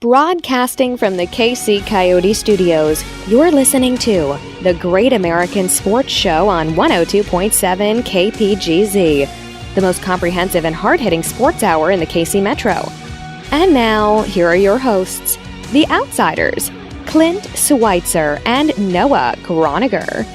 Broadcasting from the KC Coyote Studios, you're listening to The Great American Sports Show on 102.7 KPGZ, the most comprehensive and hard-hitting sports hour in the KC Metro. And now, here are your hosts, the Outsiders, Clint Schweitzer and Noah Groniger.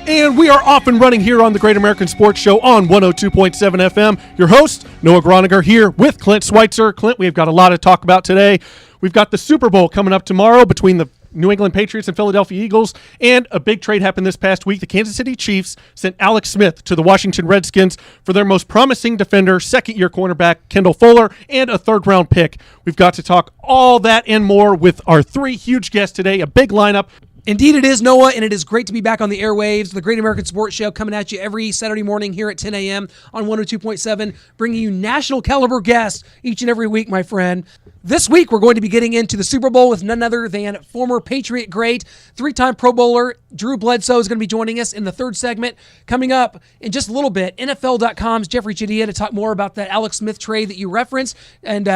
And we are off and running here on the Great American Sports Show on 102.7 FM. Your host, Noah Groniger, here with Clint Schweitzer. Clint, we've got a lot to talk about today. We've got the Super Bowl coming up tomorrow between the New England Patriots and Philadelphia Eagles, and a big trade happened this past week. The Kansas City Chiefs sent Alex Smith to the Washington Redskins for their most promising defender, second-year cornerback Kendall Fuller, and a third-round pick. We've got to talk all that and more with our three huge guests today, a big lineup. Indeed it is, Noah, and it is great to be back on the airwaves. The Great American Sports Show coming at you every Saturday morning here at 10 a.m. on 102.7, bringing you national caliber guests each and every week, my friend. This week, we're going to be getting into the Super Bowl with none other than former Patriot great, three-time Pro Bowler Drew Bledsoe is going to be joining us in the third segment. Coming up in just a little bit, NFL.com's Jeffri Chadiha to talk more about that Alex Smith trade that you referenced and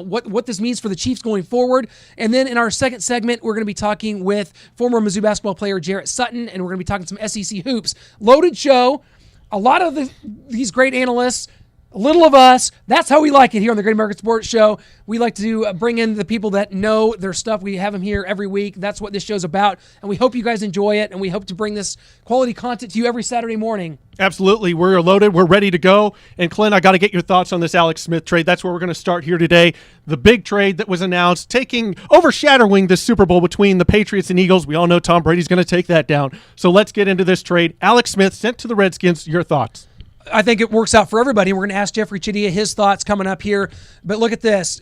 what this means for the Chiefs going forward. And then in our second segment, we're going to be talking with former Mizzou basketball player Jarrett Sutton, and we're going to be talking some SEC hoops. Loaded show. A lot of these great analysts. A little of us. That's how we like it here on the Great American Sports Show. We like to bring in the people that know their stuff. We have them here every week. That's what this show's about. And we hope you guys enjoy it. And we hope to bring this quality content to you every Saturday morning. Absolutely. We're loaded. We're ready to go. And Clint, I got to get your thoughts on this Alex Smith trade. That's where we're going to start here today. The big trade that was announced, overshadowing the Super Bowl between the Patriots and Eagles. We all know Tom Brady's going to take that down. So let's get into this trade. Alex Smith sent to the Redskins. Your thoughts? I think it works out for everybody. We're going to ask Jeffri Chadiha his thoughts coming up here. But look at this.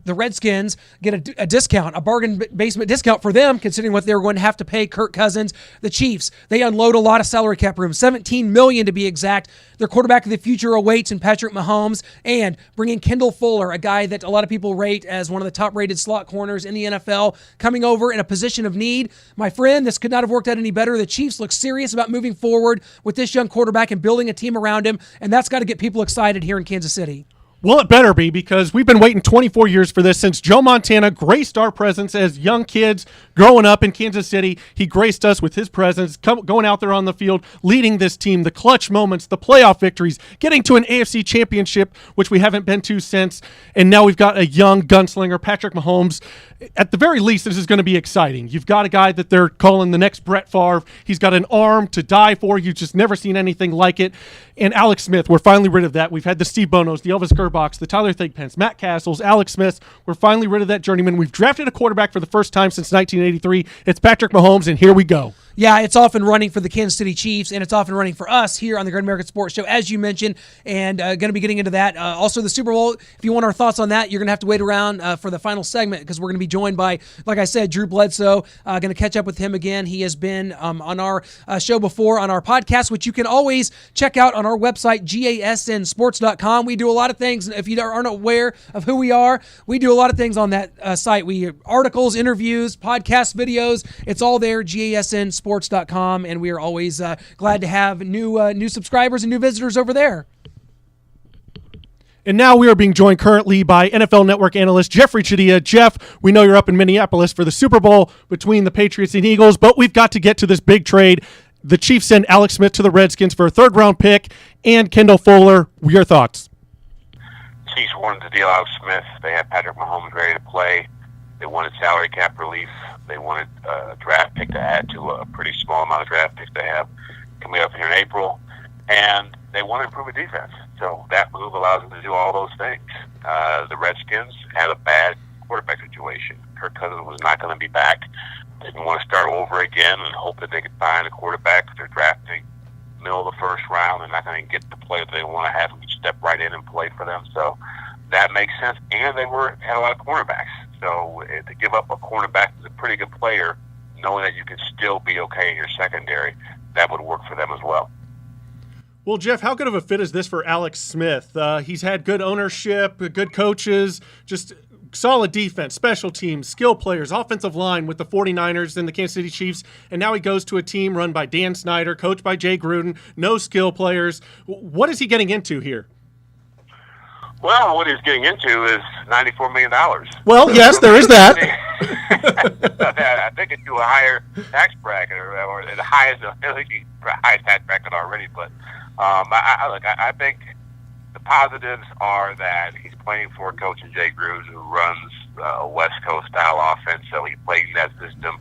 The Redskins get a discount, a bargain basement discount for them, considering what they were going to have to pay Kirk Cousins. The Chiefs, they unload a lot of salary cap room, $17 million to be exact. Their quarterback of the future awaits in Patrick Mahomes, and bringing Kendall Fuller, a guy that a lot of people rate as one of the top-rated slot corners in the NFL, coming over in a position of need. My friend, this could not have worked out any better. The Chiefs look serious about moving forward with this young quarterback and building a team around him, and that's got to get people excited here in Kansas City. Well, it better be, because we've been waiting 24 years for this since Joe Montana graced our presence as young kids growing up in Kansas City. He graced us with his presence, going out there on the field, leading this team, the clutch moments, the playoff victories, getting to an AFC championship, which we haven't been to since. And now we've got a young gunslinger, Patrick Mahomes. At the very least, this is going to be exciting. You've got a guy that they're calling the next Brett Favre. He's got an arm to die for. You've just never seen anything like it. And Alex Smith, we're finally rid of that. We've had the Steve Bonos, the Elvis Gerbachs, the Tyler Thigpens, Matt Castles, Alex Smith. We're finally rid of that journeyman. We've drafted a quarterback for the first time since 1983. It's Patrick Mahomes, and here we go. Yeah, it's off and running for the Kansas City Chiefs, and it's off and running for us here on the Great American Sports Show, as you mentioned, and going to be getting into that. Also, the Super Bowl, if you want our thoughts on that, you're going to have to wait around for the final segment, because we're going to be joined by, like I said, Drew Bledsoe. Going to catch up with him again. He has been on our show before on our podcast, which you can always check out on our website, gasnsports.com. We do a lot of things. If you aren't aware of who we are, we do a lot of things on that site. We articles, interviews, podcast videos. It's all there, gasnsports.com, and we are always glad to have new subscribers and new visitors over there. And now we are being joined currently by NFL Network analyst Jeffri Chadiha. Jeff, we know you're up in Minneapolis for the Super Bowl between the Patriots and Eagles, but we've got to get to this big trade. The Chiefs send Alex Smith to the Redskins for a third-round pick and Kendall Fuller. Your thoughts? Chiefs wanted to deal Alex Smith. They had Patrick Mahomes ready to play. They wanted salary cap relief. They wanted a draft pick to add to a pretty small amount of draft picks they have coming up here in April. And they want to improve a defense. So that move allows them to do all those things. The Redskins had a bad quarterback situation. Kirk Cousins was not going to be back. They didn't want to start over again and hope that they could find a quarterback. They're drafting middle of the first round. They're not going to get the player that they want to have who can step right in and play for them. So that makes sense. And they had a lot of cornerbacks. So to give up a cornerback who's a pretty good player, knowing that you can still be okay in your secondary, that would work for them as well. Well, Jeff, how good of a fit is this for Alex Smith? He's had good ownership, good coaches, just solid defense, special teams, skill players, offensive line with the 49ers and the Kansas City Chiefs, and now he goes to a team run by Dan Snyder, coached by Jay Gruden, no skill players. What is he getting into here? Well, what he's getting into is $94 million. Well, yes, there is that. I think it's to a higher tax bracket, or the highest, I think he's the highest tax bracket already. But I think the positives are that he's playing for Coach Jay Grooves, who runs a West Coast style offense. So he played in that system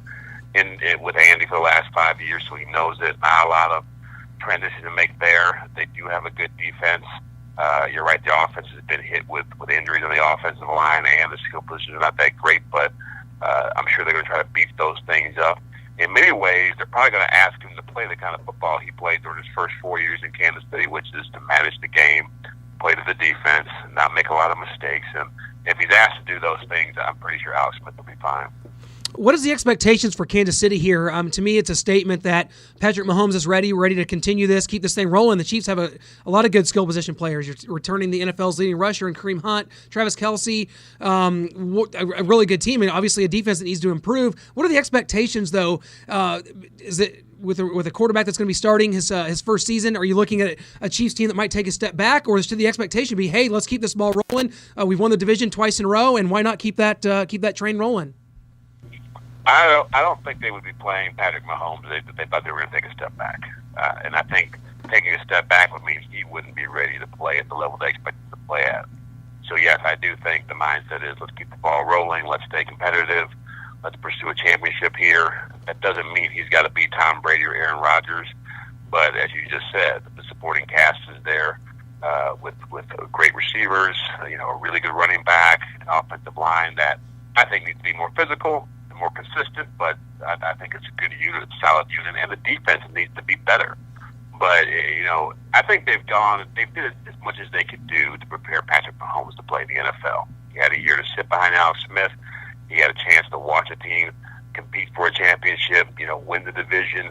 with Andy for the last 5 years, so he knows it. Not a lot of transition to make there. They do have a good defense. You're right, the offense has been hit with injuries on the offensive line, and the skill positions are not that great, but I'm sure they're going to try to beef those things up. In many ways, they're probably going to ask him to play the kind of football he played during his first 4 years in Kansas City, which is to manage the game, play to the defense, not make a lot of mistakes. And if he's asked to do those things, I'm pretty sure Alex Smith will be fine. What is the expectations for Kansas City here? To me, it's a statement that Patrick Mahomes is ready to continue this, keep this thing rolling. The Chiefs have a lot of good skill position players. You're returning the NFL's leading rusher in Kareem Hunt, Travis Kelce, a really good team, and obviously a defense that needs to improve. What are the expectations, though? Is it with a quarterback that's going to be starting his first season? Are you looking at a Chiefs team that might take a step back, or should the expectation be, hey, let's keep this ball rolling? We've won the division twice in a row, and why not keep that train rolling? I don't think they would be playing Patrick Mahomes. They thought they were going to take a step back. And I think taking a step back would mean he wouldn't be ready to play at the level they expect him to play at. So, yes, I do think the mindset is let's keep the ball rolling, let's stay competitive, let's pursue a championship here. That doesn't mean he's got to beat Tom Brady or Aaron Rodgers. But as you just said, the supporting cast is there with great receivers, a really good running back, an offensive line that I think needs to be more physical, more consistent, but I think it's a good unit, a solid unit, and the defense needs to be better. But, I think they did as much as they could do to prepare Patrick Mahomes to play in the NFL. He had a year to sit behind Alex Smith. He had a chance to watch a team compete for a championship, win the division.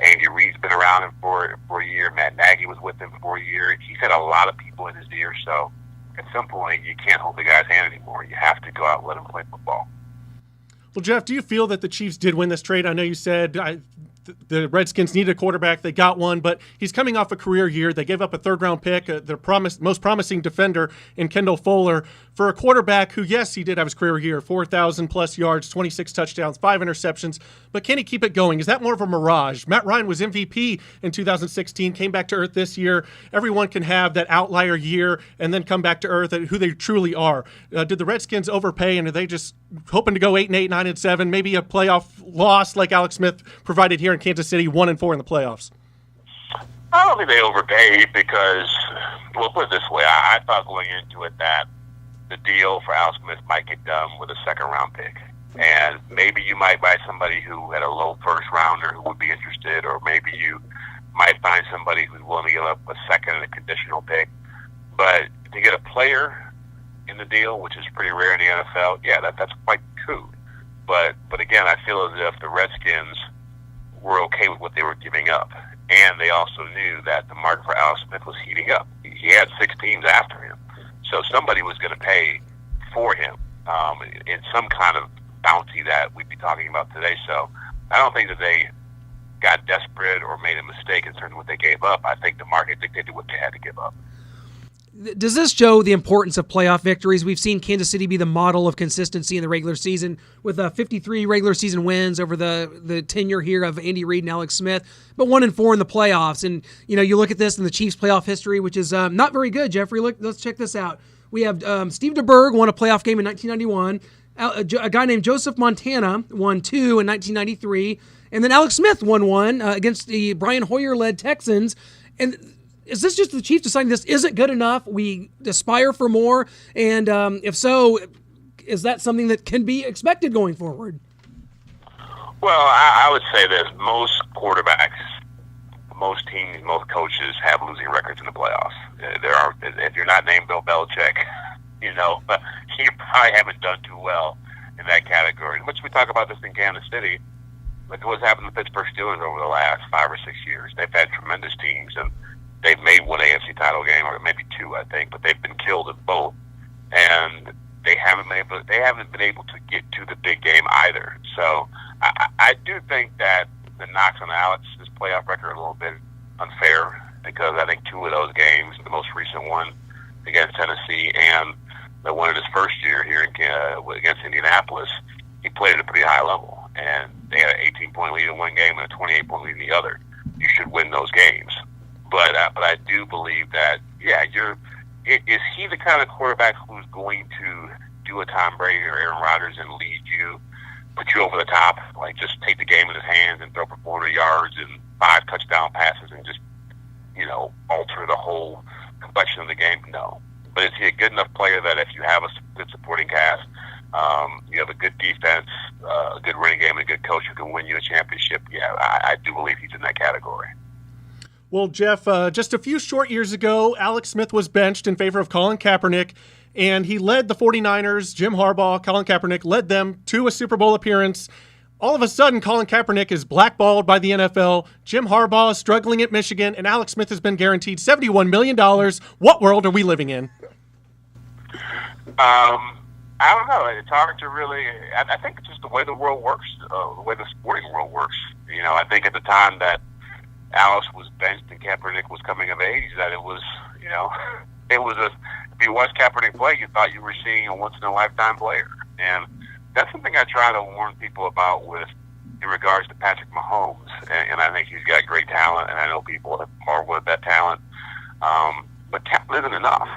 Andy Reid's been around him for a year. Matt Nagy was with him for a year. He's had a lot of people in his ear, so at some point you can't hold the guy's hand anymore. You have to go out and let him play football. Well, Jeff, do you feel that the Chiefs did win this trade? I know you said the Redskins needed a quarterback. They got one, but he's coming off a career year. They gave up a third-round pick, their most promising defender in Kendall Fuller, for a quarterback who, yes, he did have his career year, 4,000-plus yards, 26 touchdowns, 5 interceptions, but can he keep it going? Is that more of a mirage? Matt Ryan was MVP in 2016, came back to earth this year. Everyone can have that outlier year and then come back to earth at who they truly are. Did the Redskins overpay, and are they just hoping to go 8-8, 9-7, maybe a playoff loss like Alex Smith provided here in Kansas City, 1-4 in the playoffs? I don't think they overpaid because, well, put it this way, I thought going into it that the deal for Alex Smith might get done with a second-round pick. And maybe you might buy somebody who had a low first-rounder who would be interested, or maybe you might find somebody who's willing to give up a second and a conditional pick. But to get a player in the deal, which is pretty rare in the NFL, yeah, that's quite cool. But again, I feel as if the Redskins were okay with what they were giving up. And they also knew that the market for Alex Smith was heating up. He had 6 teams after him. So somebody was going to pay for him in some kind of bounty that we'd be talking about today. So I don't think that they got desperate or made a mistake in terms of what they gave up. I think the market dictated what they had to give up. Does this show the importance of playoff victories? We've seen Kansas City be the model of consistency in the regular season with 53 regular season wins over the tenure here of Andy Reid and Alex Smith, but 1-4 in the playoffs. And, you look at this in the Chiefs' playoff history, which is not very good, Jeffrey. Look, let's check this out. We have Steve DeBerg won a playoff game in 1991. A guy named Joseph Montana won 2 in 1993. And then Alex Smith won 1 against the Brian Hoyer-led Texans. And is this just the Chiefs deciding this isn't good enough? We aspire for more, and if so, is that something that can be expected going forward? Well, I would say this. Most quarterbacks, most teams, most coaches have losing records in the playoffs. If you're not named Bill Belichick, you probably haven't done too well in that category. Which we talk about this in Kansas City. Look at what's happened to the Pittsburgh Steelers over the last 5 or 6 years. They've had tremendous teams, and they've made 1 AFC title game, or maybe 2, I think, but they've been killed at both, and they haven't been able to get to the big game either. So I do think that the knocks on Alex's playoff record are a little bit unfair, because I think 2 of those games, the most recent one, against Tennessee, and the one in his first year here against Indianapolis, he played at a pretty high level. And they had an 18-point lead in one game and a 28-point lead in the other. You should win those games. But I do believe that, is he the kind of quarterback who's going to do a Tom Brady or Aaron Rodgers and lead you, put you over the top, like just take the game in his hands and throw for 400 yards and 5 touchdown passes and just, alter the whole complexion of the game? No. But is he a good enough player that if you have a good supporting cast, you have a good defense, a good running game, and a good coach who can win you a championship? Yeah, I do believe he's in that category. Well, Jeff, just a few short years ago, Alex Smith was benched in favor of Colin Kaepernick, and he led the 49ers, Jim Harbaugh, Colin Kaepernick, led them to a Super Bowl appearance. All of a sudden, Colin Kaepernick is blackballed by the NFL. Jim Harbaugh is struggling at Michigan, and Alex Smith has been guaranteed $71 million. What world are we living in? I don't know. It's hard to really. I think it's just the way the world works, the way the sporting world works. I think at the time that Alex was benched and Kaepernick was coming of age, that it was, it was if you watched Kaepernick play, you thought you were seeing a once in a lifetime player, and that's something I try to warn people about in regards to Patrick Mahomes, and I think he's got great talent, and I know people have marveled at that talent, but talent isn't enough.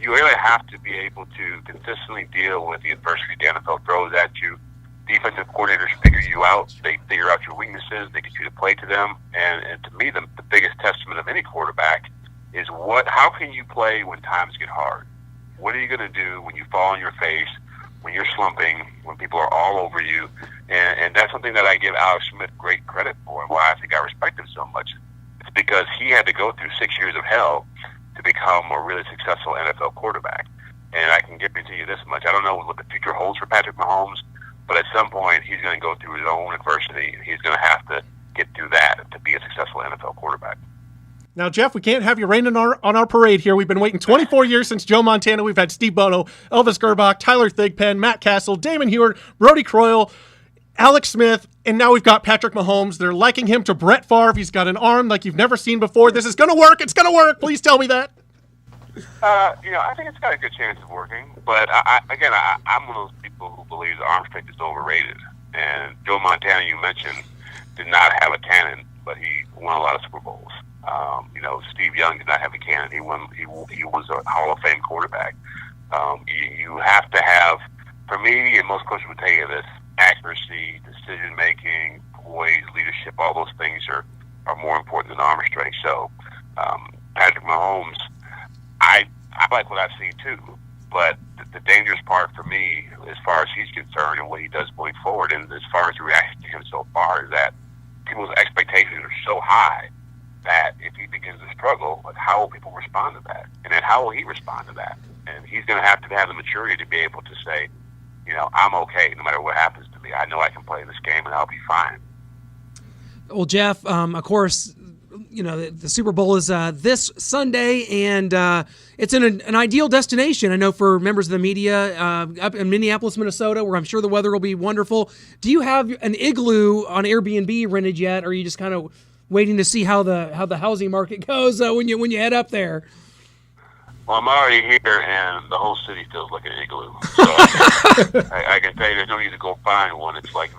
You really have to be able to consistently deal with the adversity the NFL throws at you. Defensive coordinators figure you out. They figure out your weaknesses. They get you to play to them. And to me, the biggest testament of any quarterback is how can you play when times get hard? What are you going to do when you fall on your face, when you're slumping, when people are all over you? And that's something that I give Alex Smith great credit for, and why I think I respect him so much. It's because he had to go through 6 years of hell to become a really successful NFL quarterback. And I can guarantee you this much. I don't know what the future holds for Patrick Mahomes, but at some point he's going to go through his own adversity. He's going to have to get through that to be a successful NFL quarterback. Now, Jeff, we can't have you raining on our parade here. We've been waiting 24 years since Joe Montana. We've had Steve Bono, Elvis Gerbach, Tyler Thigpen, Matt Castle, Damon Heward, Brody Croyle, Alex Smith, and now we've got Patrick Mahomes. They're liking him to Brett Favre. He's got an arm like you've never seen before. This is going to work. It's going to work. Please tell me that. I think it's got a good chance of working. But, I'm one of those people who believes arm strength is overrated. And Joe Montana, you mentioned, did not have a cannon, but he won a lot of Super Bowls. Steve Young did not have a cannon. He was a Hall of Fame quarterback. You have to have, for me, and most coaches would tell you this, accuracy, decision-making, poise, leadership, all those things are more important than arm strength. So Patrick Mahomes, I like what I've seen too, but the dangerous part for me, as far as he's concerned and what he does going forward, and as far as the reaction to him so far, is that people's expectations are so high that if he begins to struggle, how will people respond to that? And then how will he respond to that? And he's going to have the maturity to be able to say, I'm okay no matter what happens to me. I know I can play this game and I'll be fine. Well, Jeff, of course, the Super Bowl is this Sunday, and it's in an ideal destination. I know for members of the media up in Minneapolis, Minnesota, where I'm sure the weather will be wonderful. Do you have an igloo on Airbnb rented yet, or are you just kind of waiting to see how the housing market goes when you head up there? Well, I'm already here, and the whole city feels like an igloo. So I can tell you, there's no need to go find one. It's like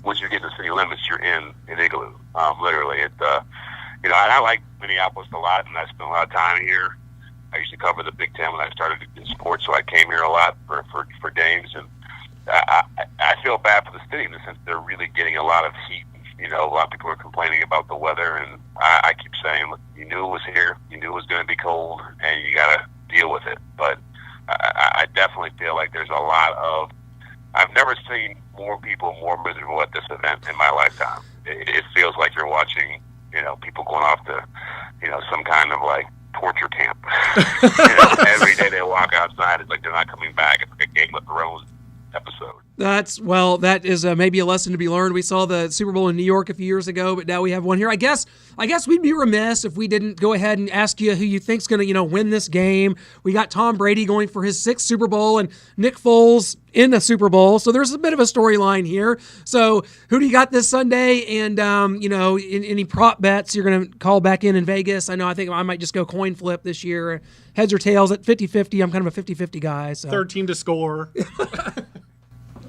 once you get in the city limits, you're in an igloo. Literally, and I like Minneapolis a lot, and I spent a lot of time here. I used to cover the Big Ten when I started in sports, so I came here a lot for games, and I feel bad for the city in the sense they're really getting a lot of heat. A lot of people are complaining about the weather, and I keep saying, look, you knew it was here, you knew it was going to be cold, and you got to deal with it. But I definitely feel like there's a lot of, I've never seen more people more miserable at this event in my lifetime. It feels like you're watching, people going off to, some kind of like torture camp. Every day they walk outside, it's like they're not coming back. It's like a Game of Thrones episode. episode. That is maybe a lesson to be learned. We saw the Super Bowl in New York a few years ago, but now we have one here. I guess we'd be remiss if we didn't go ahead and ask you who you think's going to, win this game. We got Tom Brady going for his 6th Super Bowl and Nick Foles in the Super Bowl. So there's a bit of a storyline here. So who do you got this Sunday? And, any prop bets you're going to call back in Vegas? I think I might just go coin flip this year. Heads or tails at 50-50. I'm kind of a 50-50 guy. So. Third team to score.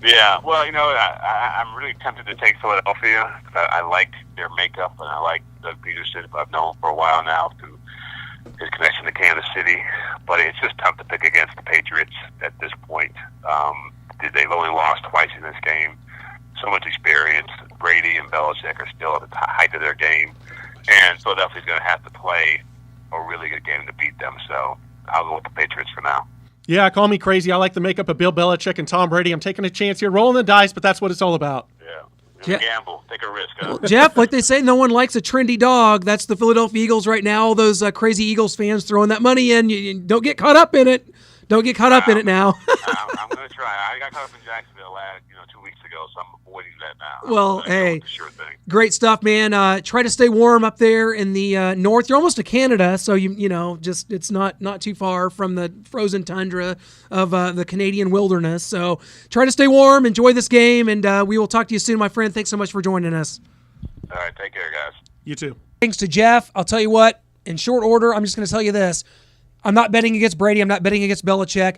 Yeah, well, I'm really tempted to take Philadelphia. I liked their makeup, and I like Doug Peterson, who I've known for a while now through his connection to Kansas City. But it's just tough to pick against the Patriots at this point. They've only lost twice in this game. So much experience. Brady and Belichick are still at the height of their game. And Philadelphia's going to have to play a really good game to beat them. So I'll go with the Patriots for now. Yeah, call me crazy. I like the makeup of Bill Belichick and Tom Brady. I'm taking a chance here, rolling the dice, but that's what it's all about. Yeah. It's a gamble. Take a risk. Huh? Well, Jeff, like they say, no one likes a trendy dog. That's the Philadelphia Eagles right now. All those crazy Eagles fans throwing that money in. You don't get caught up in it. Don't get caught up in it now. I'm going to try. I got caught up in Jacksonville 2 weeks ago, so I'm avoiding that now. Well, hey, sure thing. Great stuff, man. Try to stay warm up there in the north. You're almost to Canada, so just it's not too far from the frozen tundra of the Canadian wilderness. So try to stay warm, enjoy this game, and we will talk to you soon, my friend. Thanks so much for joining us. All right, take care, guys. You too. Thanks to Jeff. I'll tell you what, in short order, I'm just going to tell you this. I'm not betting against Brady. I'm not betting against Belichick.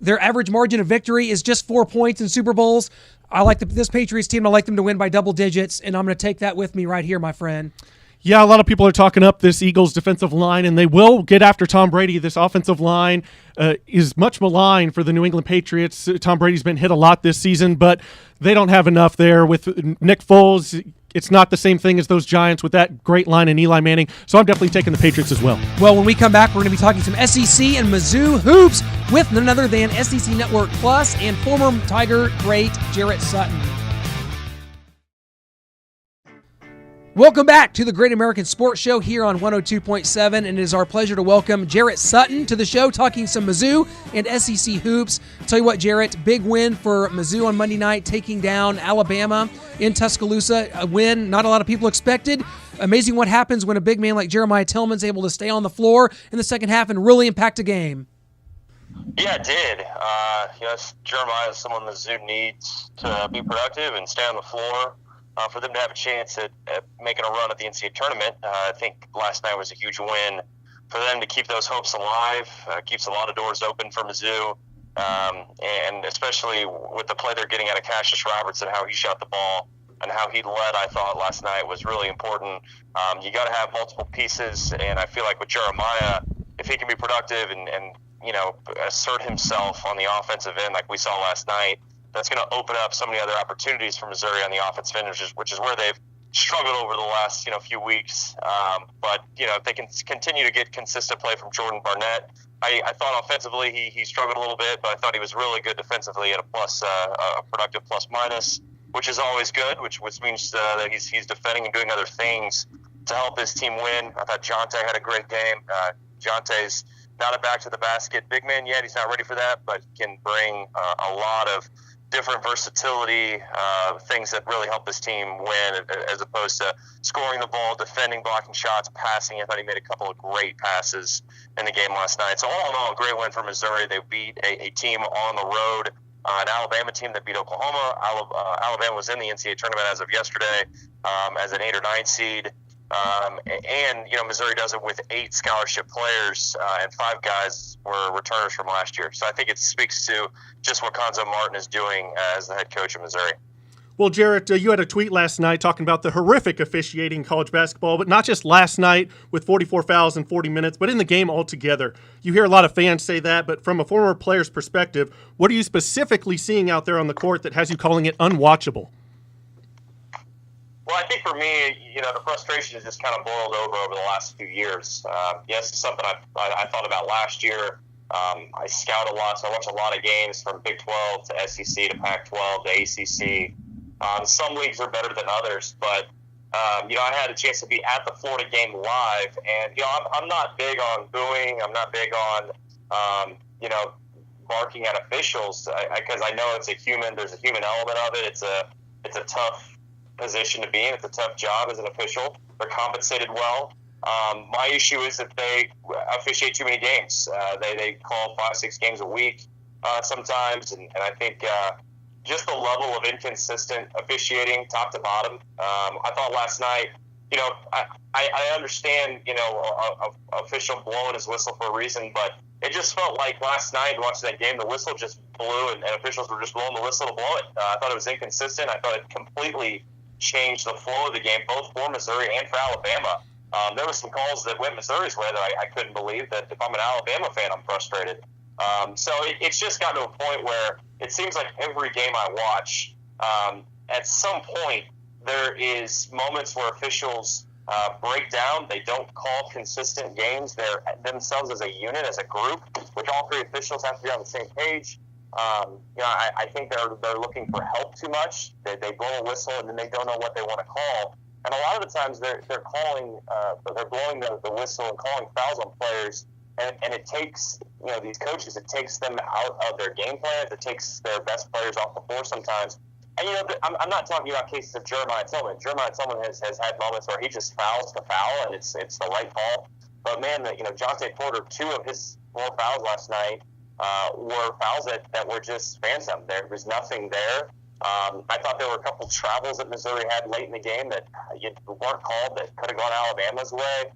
Their average margin of victory is just 4 points in Super Bowls. I like this Patriots team. I like them to win by double digits, and I'm going to take that with me right here, my friend. Yeah, a lot of people are talking up this Eagles defensive line, and they will get after Tom Brady. This offensive line is much maligned for the New England Patriots. Tom Brady's been hit a lot this season, but they don't have enough there. With Nick Foles, it's not the same thing as those Giants with that great line in Eli Manning, so I'm definitely taking the Patriots as well. Well, when we come back, we're going to be talking some SEC and Mizzou hoops with none other than SEC Network Plus and former Tiger great Jarrett Sutton. Welcome back to the Great American Sports Show here on 102.7, and it is our pleasure to welcome Jarrett Sutton to the show, talking some Mizzou and SEC hoops. Tell you what, Jarrett, big win for Mizzou on Monday night, taking down Alabama in Tuscaloosa. A win not a lot of people expected. Amazing what happens when a big man like Jeremiah Tillman's able to stay on the floor in the second half and really impact a game. Yeah, it did. Jeremiah is someone Mizzou needs to be productive and stay on the floor. For them to have a chance at making a run at the NCAA tournament. I think last night was a huge win for them to keep those hopes alive. Keeps a lot of doors open for Mizzou, and especially with the play they're getting out of Cassius Roberts and how he shot the ball and how he led, I thought last night was really important. You got to have multiple pieces, and I feel like with Jeremiah, if he can be productive and assert himself on the offensive end like we saw last night, that's going to open up so many other opportunities for Missouri on the offensive end, which is where they've struggled over the last few weeks. But if they can continue to get consistent play from Jordan Barnett, I thought offensively he struggled a little bit, but I thought he was really good defensively at a productive plus minus, which is always good, which means that he's defending and doing other things to help his team win. I thought Jonte had a great game. Jonte's not a back to the basket big man yet. He's not ready for that, but can bring a lot of different versatility, things that really help this team win, as opposed to scoring the ball, defending, blocking shots, passing. I thought he made a couple of great passes in the game last night. So all in all, a great win for Missouri. They beat a team on the road, an Alabama team that beat Oklahoma. Alabama was in the NCAA tournament as of yesterday as an 8 or 9 seed. And Missouri does it with 8 scholarship players, and 5 guys were returners from last year. So I think it speaks to just what Cuonzo Martin is doing as the head coach of Missouri. Well, Jarrett, you had a tweet last night talking about the horrific officiating in college basketball, but not just last night with 44 fouls in 40 minutes, but in the game altogether. You hear a lot of fans say that, but from a former player's perspective, what are you specifically seeing out there on the court that has you calling it unwatchable? Well, I think for me, the frustration has just kind of boiled over the last few years. Yes, it's something I thought about last year. I scout a lot, so I watch a lot of games from Big 12 to SEC to Pac-12 to ACC. Some leagues are better than others, but I had a chance to be at the Florida game live, and I'm not big on booing. I'm not big on barking at officials, because I know there's a human element of it. It's a tough position to be in. It's a tough job as an official. They're compensated well. My issue is that they officiate too many games. They call 5-6 games a week sometimes, and I think just the level of inconsistent officiating, top to bottom. I thought last night, I understand, official blowing his whistle for a reason, but it just felt like last night watching that game, the whistle just blew, and officials were just blowing the whistle to blow it. I thought it was inconsistent. I thought it completely changed the flow of the game, both for Missouri and for Alabama. There were some calls that went Missouri's way that I couldn't believe. That if I'm an Alabama fan, I'm frustrated. So it's just gotten to a point where it seems like every game I watch, at some point there is moments where officials break down. They don't call consistent games. They're themselves as a unit, as a group, which all three officials have to be on the same page. I think they're looking for help too much. They blow a whistle and then they don't know what they want to call. And a lot of the times they're blowing the whistle and calling fouls on players. And it takes, these coaches, it takes them out of their game plans. It takes their best players off the floor sometimes. And, I'm not talking about cases of Jeremiah Tillman. Jeremiah Tillman has had moments where he just fouls the foul, and it's the right call. But, man, Jonte Porter, 2 of his 4 fouls last night were fouls that were just phantom. There was nothing there. I thought there were a couple travels that Missouri had late in the game that weren't called that could have gone Alabama's way.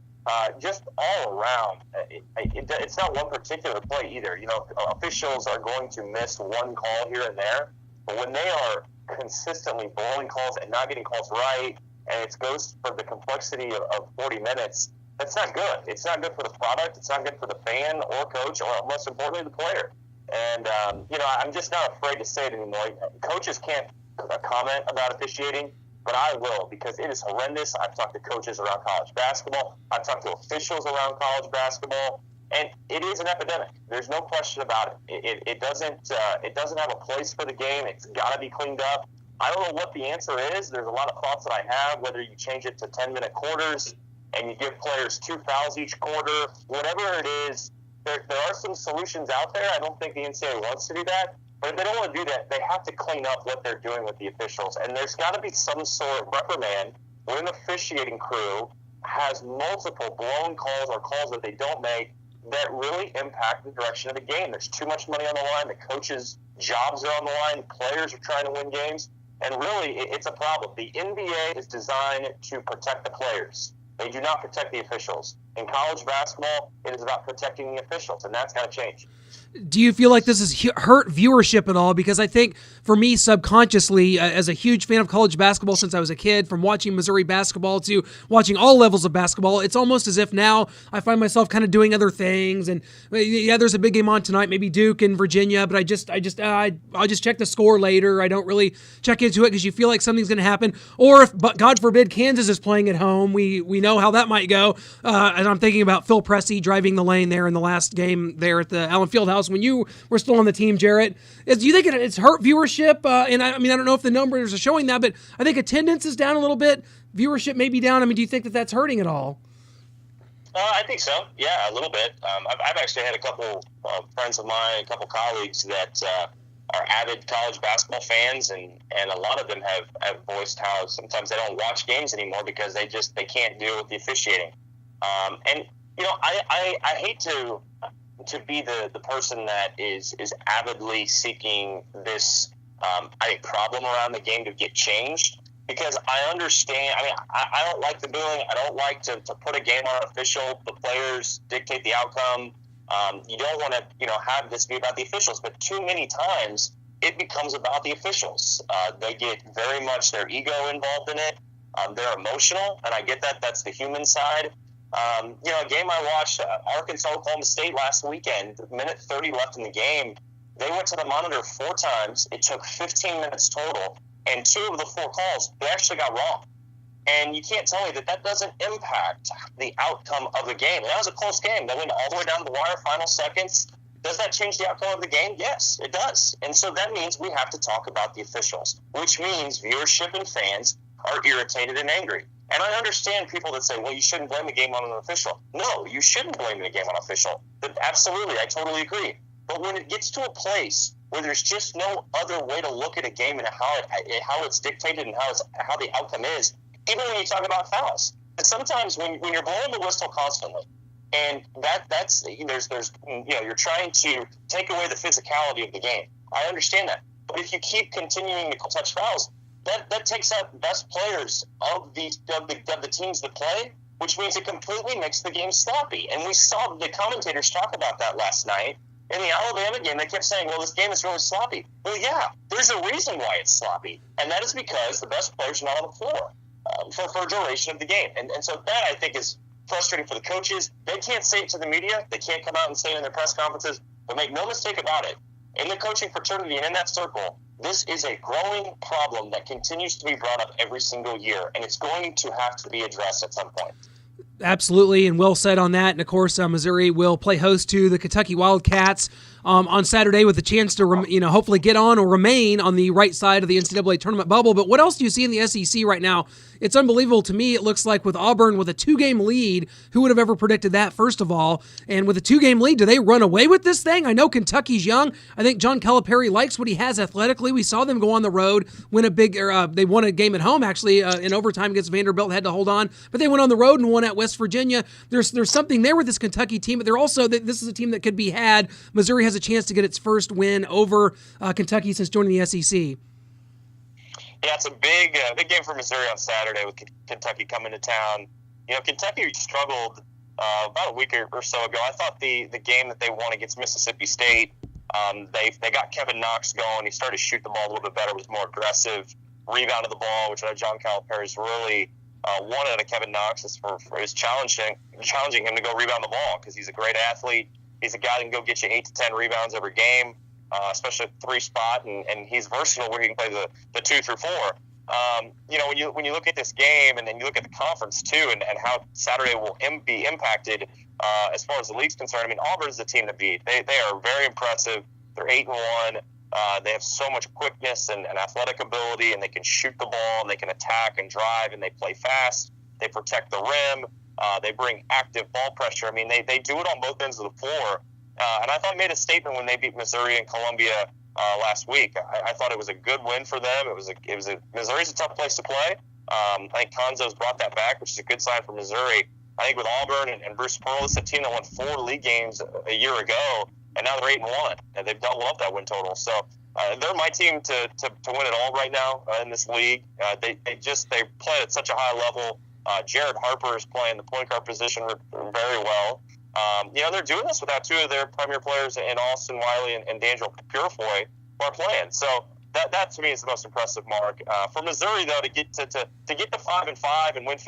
Just all around, it's not one particular play either. Officials are going to miss one call here and there, but when they are consistently blowing calls and not getting calls right, and it goes for the complexity of 40 minutes, that's not good. It's not good for the product. It's not good for the fan or coach, or most importantly, the player. And, I'm just not afraid to say it anymore. Coaches can't comment about officiating, but I will, because it is horrendous. I've talked to coaches around college basketball. I've talked to officials around college basketball, and it is an epidemic. There's no question about it. It doesn't have a place for the game. It's got to be cleaned up. I don't know what the answer is. There's a lot of thoughts that I have, whether you change it to 10-minute quarters and you give players 2 fouls each quarter, whatever it is. There are some solutions out there. I don't think the NCAA wants to do that. But if they don't want to do that, they have to clean up what they're doing with the officials. And there's got to be some sort of reprimand when an officiating crew has multiple blown calls or calls that they don't make that really impact the direction of the game. There's too much money on the line. The coaches' jobs are on the line. Players are trying to win games. And really, it's a problem. The NBA is designed to protect the players. They do not protect the officials. In college basketball, it is about protecting the officials, and that's got to change. Do you feel like this has hurt viewership at all? Because I think, for me, subconsciously, as a huge fan of college basketball since I was a kid, from watching Missouri basketball to watching all levels of basketball, it's almost as if now I find myself kind of doing other things. And yeah, there's a big game on tonight, maybe Duke and Virginia, but I'll just check the score later. I don't really check into it because you feel like something's going to happen. Or if, God forbid, Kansas is playing at home, we know how that might go. And I'm thinking about Phil Pressey driving the lane there in the last game there at the Allen Fieldhouse when you were still on the team, Jarrett. Do you think it's hurt viewership? And I don't know if the numbers are showing that, but I think attendance is down a little bit. Viewership may be down. Do you think that that's hurting at all? I think so. Yeah, a little bit. I've actually had a couple friends of mine, a couple colleagues that are avid college basketball fans, and a lot of them have voiced how sometimes they don't watch games anymore because they can't deal with the officiating. And I hate to be the person that is avidly seeking this problem around the game to get changed, because I understand. I don't like the booing. I don't like to put a game on official. The players dictate the outcome. You don't want to have this be about the officials, but too many times it becomes about the officials. They get very much their ego involved in it. They're emotional, and I get that. That's the human side. A game I watched, Arkansas, Oklahoma State last weekend, minute 30 left in the game, they went to the monitor 4 times. It took 15 minutes total, and 2 of the 4 calls they actually got wrong. And you can't tell me that doesn't impact the outcome of the game. And that was a close game. They went all the way down the wire, final seconds. Does that change the outcome of the game? Yes, it does. And so that means we have to talk about the officials, which means viewership and fans are irritated and angry. And I understand people that say, well, you shouldn't blame the game on an official. No, you shouldn't blame the game on an official. But absolutely, I totally agree. But when it gets to a place where there's just no other way to look at a game and how it's dictated and how the outcome is, even when you talk about fouls. But sometimes when you're blowing the whistle constantly, and that's there's you're trying to take away the physicality of the game. I understand that, but if you keep continuing to touch fouls, that takes out best players of the teams that play, which means it completely makes the game sloppy. And we saw the commentators talk about that last night. In the Alabama game, they kept saying, well, this game is really sloppy. Well, yeah, there's a reason why it's sloppy, and that is because the best players are not on the floor for a duration of the game. And so that, I think, is frustrating for the coaches. They can't say it to the media. They can't come out and say it in their press conferences. But make no mistake about it, in the coaching fraternity and in that circle, this is a growing problem that continues to be brought up every single year, and it's going to have to be addressed at some point. Absolutely, and well said on that. And, of course, Missouri will play host to the Kentucky Wildcats on Saturday with a chance to hopefully get on or remain on the right side of the NCAA tournament bubble. But what else do you see in the SEC right now? It's unbelievable to me. It looks like with Auburn with a 2-game lead, who would have ever predicted that, first of all? And with a 2-game lead, do they run away with this thing? I know Kentucky's young. I think John Calipari likes what he has athletically. We saw them go on the road, they won a game at home, actually, in overtime against Vanderbilt, had to hold on. But they went on the road and won at West Virginia. There's something there with this Kentucky team, but they're also, this is a team that could be had. Missouri has a chance to get its first win over Kentucky since joining the SEC. Yeah, it's a big game for Missouri on Saturday with Kentucky coming to town. Kentucky struggled about a week or so ago. I thought the game that they won against Mississippi State, they got Kevin Knox going. He started to shoot the ball a little bit better, was more aggressive, rebounded the ball, which I know John Calipari's really wanted out of Kevin Knox is for his challenging him to go rebound the ball because he's a great athlete. He's a guy that can go get you 8 to 10 rebounds every game. Especially at 3 spot, and he's versatile where he can play the 2 through 4. When you look at this game and then you look at the conference too, and how Saturday will be impacted as far as the league's concerned. I mean, Auburn's the team to beat. They are very impressive. They're 8-1. They have so much quickness and athletic ability, and they can shoot the ball, and they can attack and drive, and they play fast. They protect the rim. They bring active ball pressure. I mean, they do it on both ends of the floor. And I thought he made a statement when they beat Missouri and Columbia last week. I thought it was a good win for them. Missouri's a tough place to play. I think Konzo's brought that back, which is a good sign for Missouri. I think with Auburn and Bruce Pearl, it's a team that won 4 league games a year ago, and now they're 8-1, and they've doubled up that win total. So they're my team to win it all right now in this league. They play at such a high level. Jared Harper is playing the point guard position very well. They're doing this without 2 of their premier players in Austin Wiley and D'Angelo Purifoy who are playing. So that to me is the most impressive mark. For Missouri, though, to get to 5-5 and win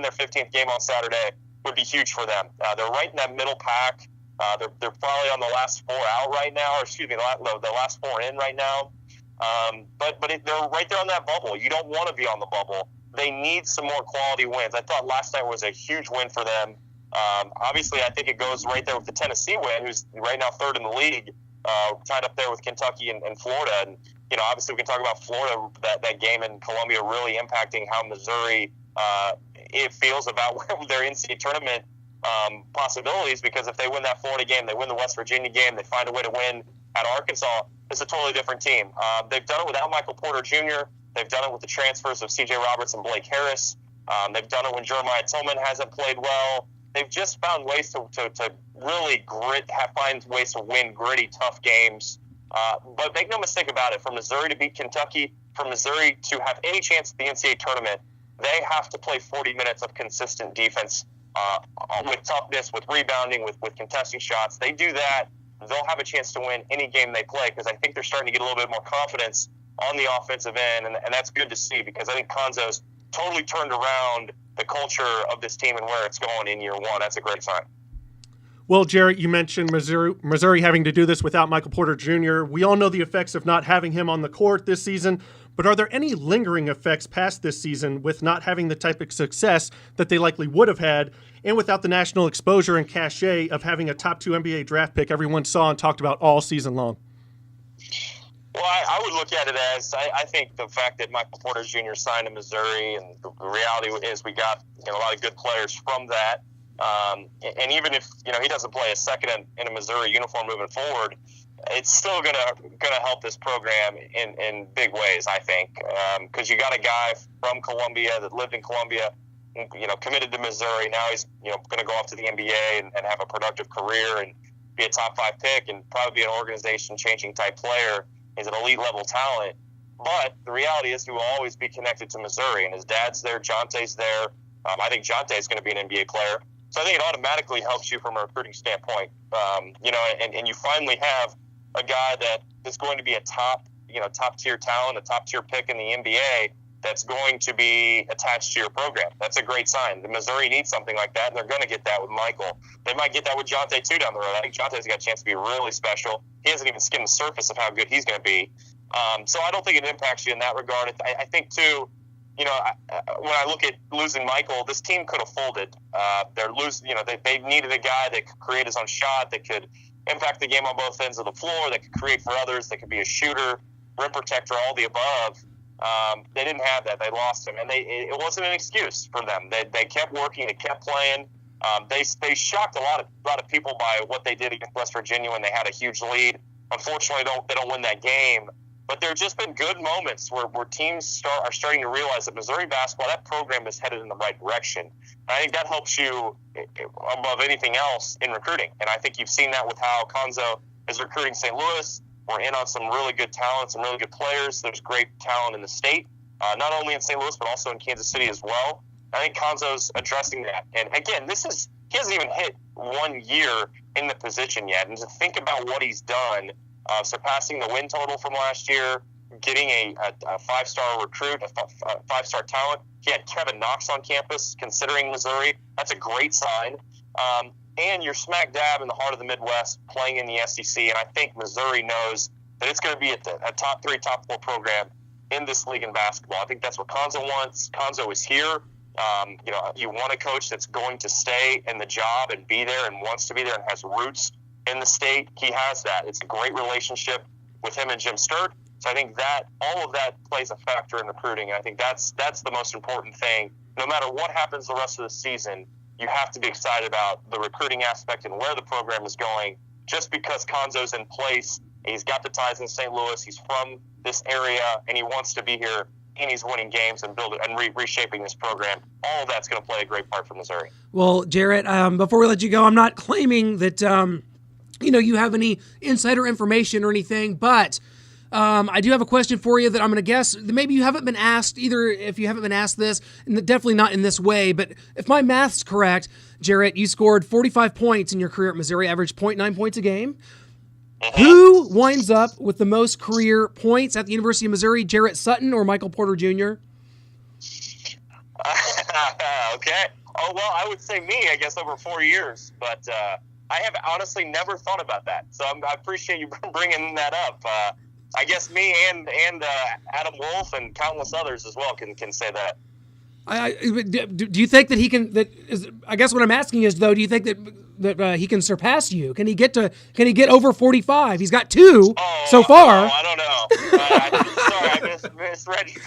their 15th game on Saturday would be huge for them. They're right in that middle pack. They're probably on the last 4 out right now, or excuse me, the last 4 in right now. But they're right there on that bubble. You don't want to be on the bubble. They need some more quality wins. I thought last night was a huge win for them. Obviously, I think it goes right there with the Tennessee win, who's right now 3rd in the league, tied up there with Kentucky and Florida. And, obviously we can talk about Florida, that game in Columbia really impacting how Missouri it feels about their NCAA tournament possibilities, because if they win that Florida game, they win the West Virginia game, they find a way to win at Arkansas, it's a totally different team. They've done it without Michael Porter Jr. They've done it with the transfers of C.J. Roberts and Blake Harris. They've done it when Jeremiah Tillman hasn't played well. They've just found ways to really find ways to win gritty, tough games. But make no mistake about it, for Missouri to beat Kentucky, for Missouri to have any chance at the NCAA tournament, they have to play 40 minutes of consistent defense with toughness, with rebounding, with contesting shots. They do that, they'll have a chance to win any game they play, because I think they're starting to get a little bit more confidence on the offensive end, and that's good to see, because I think Konzo's totally turned around the culture of this team and where it's going in year 1. That's a great sign. Well, Jarrett, you mentioned Missouri having to do this without Michael Porter Jr. We all know the effects of not having him on the court this season, but are there any lingering effects past this season with not having the type of success that they likely would have had, and without the national exposure and cachet of having a top 2 NBA draft pick everyone saw and talked about all season long? Well, I would look at it as I think the fact that Michael Porter Jr. signed to Missouri, and the reality is we got a lot of good players from that. And even if he doesn't play a second in a Missouri uniform moving forward, it's still gonna help this program in big ways, I think, because you got a guy from Columbia that lived in Columbia, committed to Missouri. Now he's going to go off to the NBA and have a productive career and be a top 5 pick and probably be an organization-changing type player. He's an elite-level talent. But the reality is he will always be connected to Missouri, and his dad's there, Jonte's there. I think Jonte's going to be an NBA player. So I think it automatically helps you from a recruiting standpoint. And you finally have a guy that is going to be a top-tier talent, a top-tier pick in the NBA that's going to be attached to your program. That's a great sign. The Missouri needs something like that, and they're going to get that with Michael. They might get that with Jonte, too, down the road. I think Jonte's got a chance to be really special. He hasn't even skimmed the surface of how good he's going to be. So I don't think it impacts you in that regard. I think, too, when I look at losing Michael, this team could have folded. They needed a guy that could create his own shot, that could impact the game on both ends of the floor, that could create for others, that could be a shooter, rim protector, all the above. They didn't have that. They lost him, and it wasn't an excuse for them. They kept working. They kept playing. They shocked a lot of people by what they did against West Virginia when they had a huge lead. Unfortunately, they don't win that game. But there have just been good moments where teams are starting to realize that Missouri basketball, that program is headed in the right direction. And I think that helps you above anything else in recruiting. And I think you've seen that with how Konzo is recruiting St. Louis. We're in on some really good talent, some really good players. There's great talent in the state, not only in St. Louis, but also in Kansas City as well. I think Konzo's addressing that. And again, he hasn't even hit 1 year in the position yet. And to think about what he's done, surpassing the win total from last year, getting a 5-star recruit, a 5-star talent. He had Kevin Knox on campus, considering Missouri. That's a great sign. And you're smack dab in the heart of the Midwest playing in the SEC. And I think Missouri knows that it's going to be a top 3, top 4 program in this league in basketball. I think that's what Konzo wants. Konzo is here. You want a coach that's going to stay in the job and be there and wants to be there and has roots in the state. He has that. It's a great relationship with him and Jim Sturt. So I think that all of that plays a factor in recruiting. And I think that's the most important thing. No matter what happens the rest of the season, you have to be excited about the recruiting aspect and where the program is going. Just because Konzo's in place, he's got the ties in St. Louis, he's from this area, and he wants to be here, and he's winning games and building and reshaping this program. All of that's going to play a great part for Missouri. Well, Jarrett, before we let you go, I'm not claiming that you have any insider information or anything, but I do have a question for you that I'm going to guess that maybe you haven't been asked, either if you haven't been asked this, and definitely not in this way, but if my math's correct, Jarrett, you scored 45 points in your career at Missouri, averaged 0.9 points a game. Mm-hmm. Who winds up with the most career points at the University of Missouri, Jarrett Sutton or Michael Porter Jr.? Okay. Oh, well, I would say me, I guess, over 4 years, but I have honestly never thought about that, so I appreciate you bringing that up. I guess me and Adam Wolf and countless others as well can say that. Do you think that he can? I guess what I'm asking is, though, do you think that he can surpass you? Can he get over 45? He's got 2 so far. I don't know. Sorry, I misread you.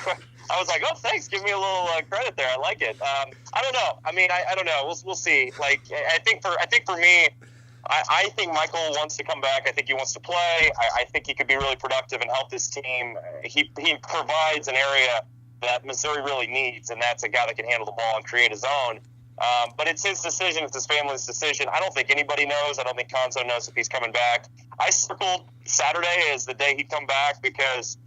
I was like, oh, thanks. Give me a little credit there. I like it. I don't know. I mean, I don't know. We'll see. Like, I think for me, I think Michael wants to come back. I think he wants to play. I think he could be really productive and help this team. He provides an area that Missouri really needs, and that's a guy that can handle the ball and create his own. But it's his decision. It's his family's decision. I don't think anybody knows. I don't think Konzo knows if he's coming back. I circled Saturday as the day he'd come back because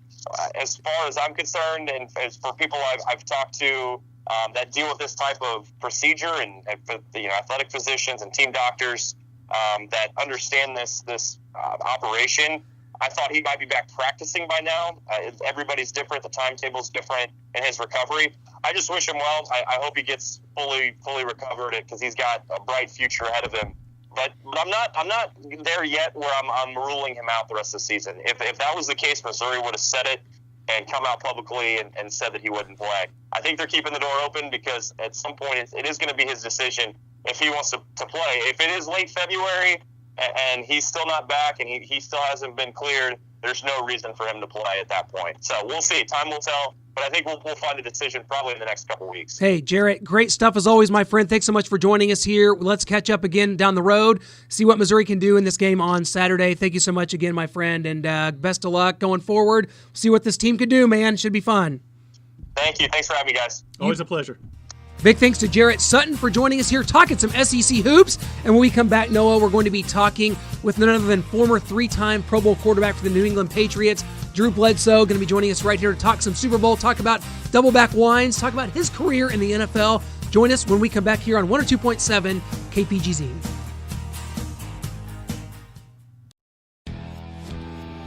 as far as I'm concerned, and as for people I've talked to that deal with this type of procedure and for athletic physicians and team doctors that understand this operation, I thought he might be back practicing by now. Everybody's different. The timetable's different in his recovery. I just wish him well. I hope he gets fully recovered because he's got a bright future ahead of him. But I'm not there yet where I'm ruling him out the rest of the season. If that was the case, Missouri would have said it and come out publicly and said that he wouldn't play. I think they're keeping the door open because at some point it is going to be his decision if he wants to play. If it is late February and he's still not back and he still hasn't been cleared, there's no reason for him to play at that point. So we'll see. Time will tell. But I think we'll find a decision probably in the next couple weeks. Hey, Jarrett, great stuff as always, my friend. Thanks so much for joining us here. Let's catch up again down the road, see what Missouri can do in this game on Saturday. Thank you so much again, my friend, and best of luck going forward. See what this team can do, man. Should be fun. Thank you. Thanks for having me, guys. Always a pleasure. Big thanks to Jarrett Sutton for joining us here, talking some SEC hoops. And when we come back, Noah, we're going to be talking with none other than former 3-time Pro Bowl quarterback for the New England Patriots, Drew Bledsoe, going to be joining us right here to talk some Super Bowl, talk about double back wines, talk about his career in the NFL. Join us when we come back here on 102.7 KPGZ.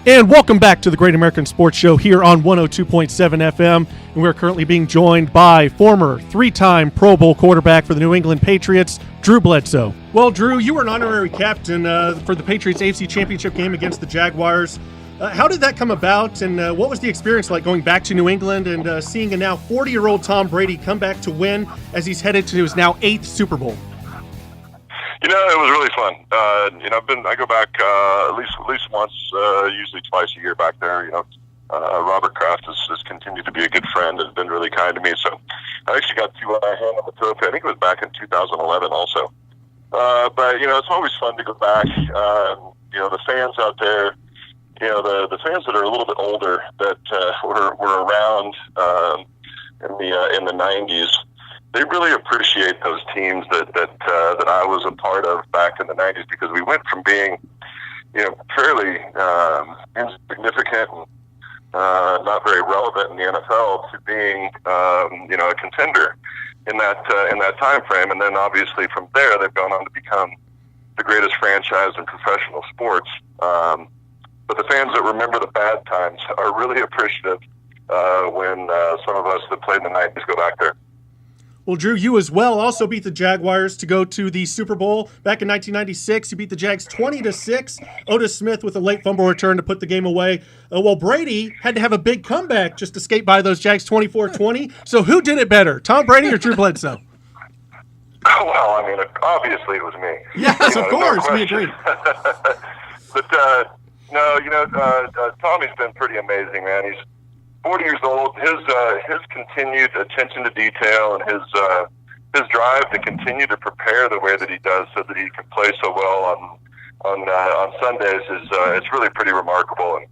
And welcome back to the Great American Sports Show here on 102.7 FM. And we're currently being joined by former 3-time Pro Bowl quarterback for the New England Patriots, Drew Bledsoe. Well, Drew, you were an honorary captain for the Patriots AFC Championship game against the Jaguars. How did that come about, and what was the experience like going back to New England and seeing a now 40-year-old Tom Brady come back to win as he's headed to his now 8th Super Bowl? You know, it was really fun. I go back at least once, usually twice a year back there. Robert Kraft has continued to be a good friend and been really kind to me. So I actually got to hand on the trophy. I think it was back in 2011 also. But it's always fun to go back. The fans out there, the fans that are a little bit older that were around in the 90s. They really appreciate those teams that I was a part of back in the 90s, because we went from being, fairly insignificant and not very relevant in the NFL to being, a contender in that time frame. And then obviously from there, they've gone on to become the greatest franchise in professional sports. But the fans that remember the bad times are really appreciative when some of us that played in the 90s go back there. Well, Drew, you as well also beat the Jaguars to go to the Super Bowl back in 1996. You beat the Jags 20-6. Otis Smith with a late fumble return to put the game away. Well, Brady had to have a big comeback just to skate by those Jags 24-20. So who did it better, Tom Brady or Drew Bledsoe? Well, obviously it was me. Yes, of course, we agree. But Tommy's been pretty amazing, man. He's 40 years old. His continued attention to detail and his drive to continue to prepare the way that he does so that he can play so well on Sundays is it's really pretty remarkable and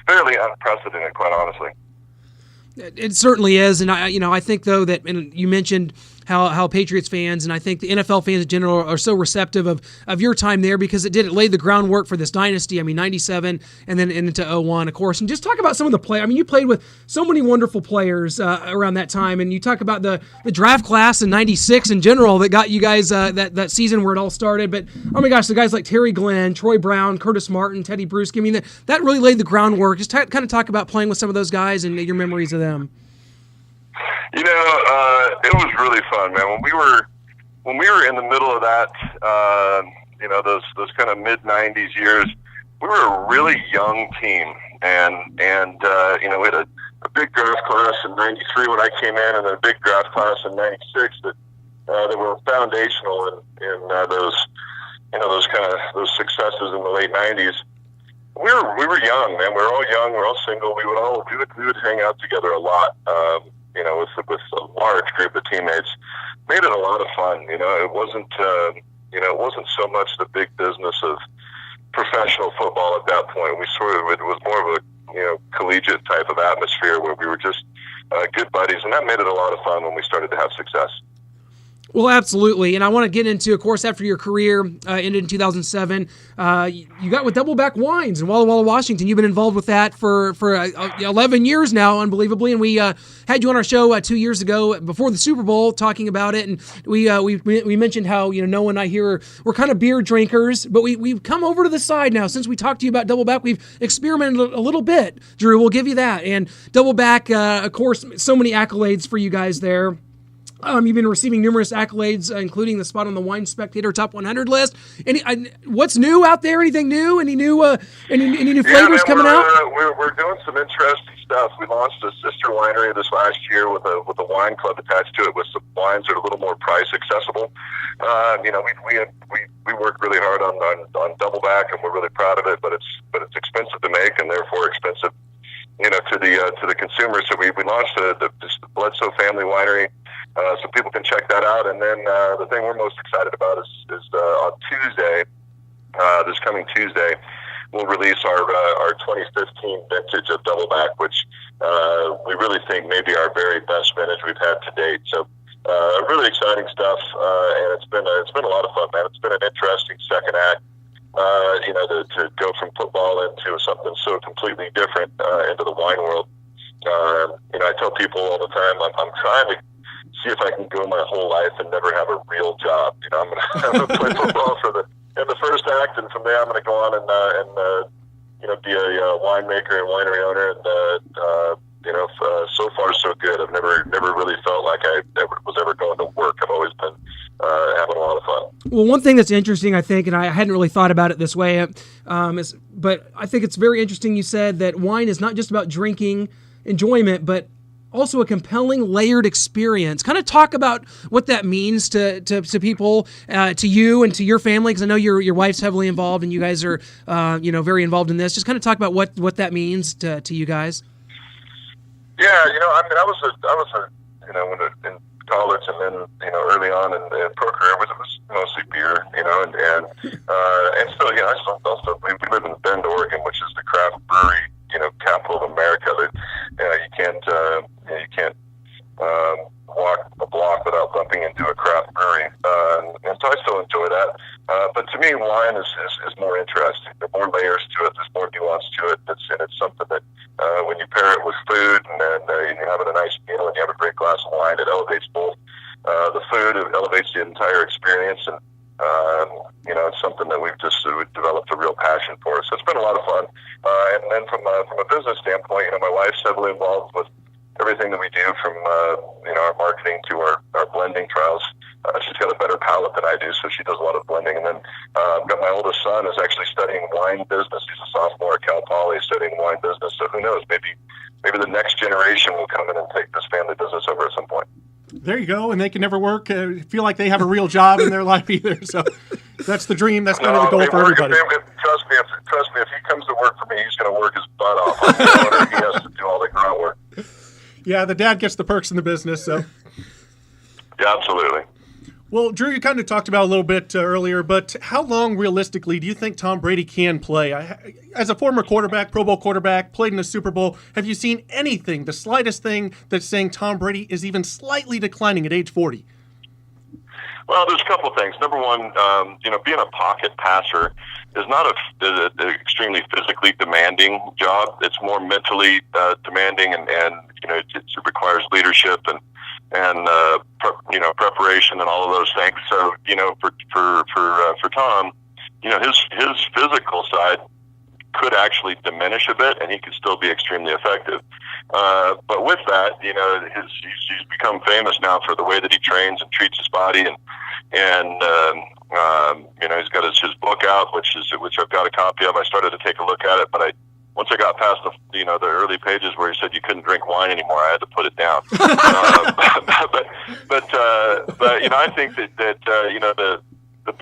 fairly unprecedented, quite honestly. It certainly is, and I think though that, and you mentioned how Patriots fans and I think the NFL fans in general are so receptive of your time there, because it laid the groundwork for this dynasty. 97 and then into 01, of course. And just talk about some of the play. You played with so many wonderful players around that time, and you talk about the draft class in 96 in general that got you guys that season where it all started. But oh my gosh, the guys like Terry Glenn, Troy Brown, Curtis Martin, Teddy Bruschi. That really laid the groundwork. Just kind of talk about playing with some of those guys and your memories of them. It was really fun, man. When we were in the middle of that, those kind of mid '90s years, we were a really young team, and we had a big draft class in '93 when I came in, and then a big draft class in '96 that were foundational in those successes in the late '90s. We were young, man. We were all young. We were all single. We would hang out together a lot. With a large group of teammates, made it a lot of fun. It wasn't so much the big business of professional football at that point. It was more of a collegiate type of atmosphere where we were just good buddies, and that made it a lot of fun when we started to have success. Well, absolutely. And I want to get into, of course, after your career ended in 2007, you got with Double Back Wines in Walla Walla, Washington. You've been involved with that for 11 years now, unbelievably. And we had you on our show 2 years ago before the Super Bowl talking about it. And we mentioned how, Noah and I here, we're kind of beer drinkers, but we've come over to the side now. Since we talked to you about Double Back, we've experimented a little bit, Drew. We'll give you that. And Double Back, of course, so many accolades for you guys there. You've been receiving numerous accolades, including the spot on the Wine Spectator Top 100 list. What's new out there? Anything new? Any new flavors coming out? We're doing some interesting stuff. We launched a sister winery this last year with a wine club attached to it, with some wines that are a little more price accessible. We worked really hard on Double Back, and we're really proud of it. But it's expensive to make, and therefore expensive, to the consumer. consumers. So we launched the Bledsoe Family Winery, so people can check that out. And then the thing we're most excited about is on Tuesday, this coming Tuesday, we'll release our 2015 vintage of Doubleback, which we really think may be our very best vintage we've had to date. So really exciting stuff, and it's been a lot of fun, man. It's been an interesting second act. To go from football into something so completely different into the wine world. I tell people all the time, I'm trying to see if I can go my whole life and never have a real job. I'm going to play football in the first act, and from there I'm going to go on and be a winemaker and winery owner. And so far so good. I've never really felt like I was ever going to work. I've always been having a lot of fun. Well, one thing that's interesting, I think, and I hadn't really thought about it this way, but I think it's very interesting you said that wine is not just about drinking enjoyment, but also a compelling, layered experience. Kind of talk about what that means to people, to you and to your family, because I know your wife's heavily involved and you guys are very involved in this. Just kind of talk about what that means to you guys. Yeah, I was in college, and then early on in pro career, it was mostly beer, and still, I also we live in Bend, Oregon, which is the craft brewery, capital of America. That you can't walk a block without bumping into a craft brewery, and so I still enjoy that. But to me, wine is more interesting. There are more layers to it. There's more nuance to it. It's something that when you pair it with food and you're having a nice meal and you have a great glass of wine, it elevates both the food, it elevates the entire experience, and it's something that we've developed a real passion for. So it's been a lot of fun. And then from a business standpoint, my wife's heavily involved with everything that we do, from our marketing to our blending trials. She's got a better palate than I do, so she does a lot of blending. And then I've got my oldest son is actually studying wine business. He's a sophomore at Cal Poly studying wine business. So who knows? Maybe the next generation will come in and take this family business over at some point. There you go, and they can never work, feel like they have a real job in their life either. So that's the dream. That's kind of the goal for everybody. Trust me, if he comes to work for me, he's going to work his butt off. I'm the owner. He has to do all the groundwork. Yeah, the dad gets the perks in the business. So. Yeah, absolutely. Well, Drew, you kind of talked about a little bit earlier, but how long realistically do you think Tom Brady can play? As a former quarterback, Pro Bowl quarterback, played in the Super Bowl, have you seen anything, the slightest thing that's saying Tom Brady is even slightly declining at age 40? Well, there's a couple of things. Number one, being a pocket passer is not an extremely physically demanding job. It's more mentally demanding, and it requires leadership and preparation and all of those things. So, for Tom, his physical side could actually diminish a bit, and he could still be extremely effective. But with that, he's become famous now for the way that he trains and treats his body, and he's got his book out, which I've got a copy of. I started to take a look at it, but once I got past the early pages where he said you couldn't drink wine anymore, I had to put it down. But I think that the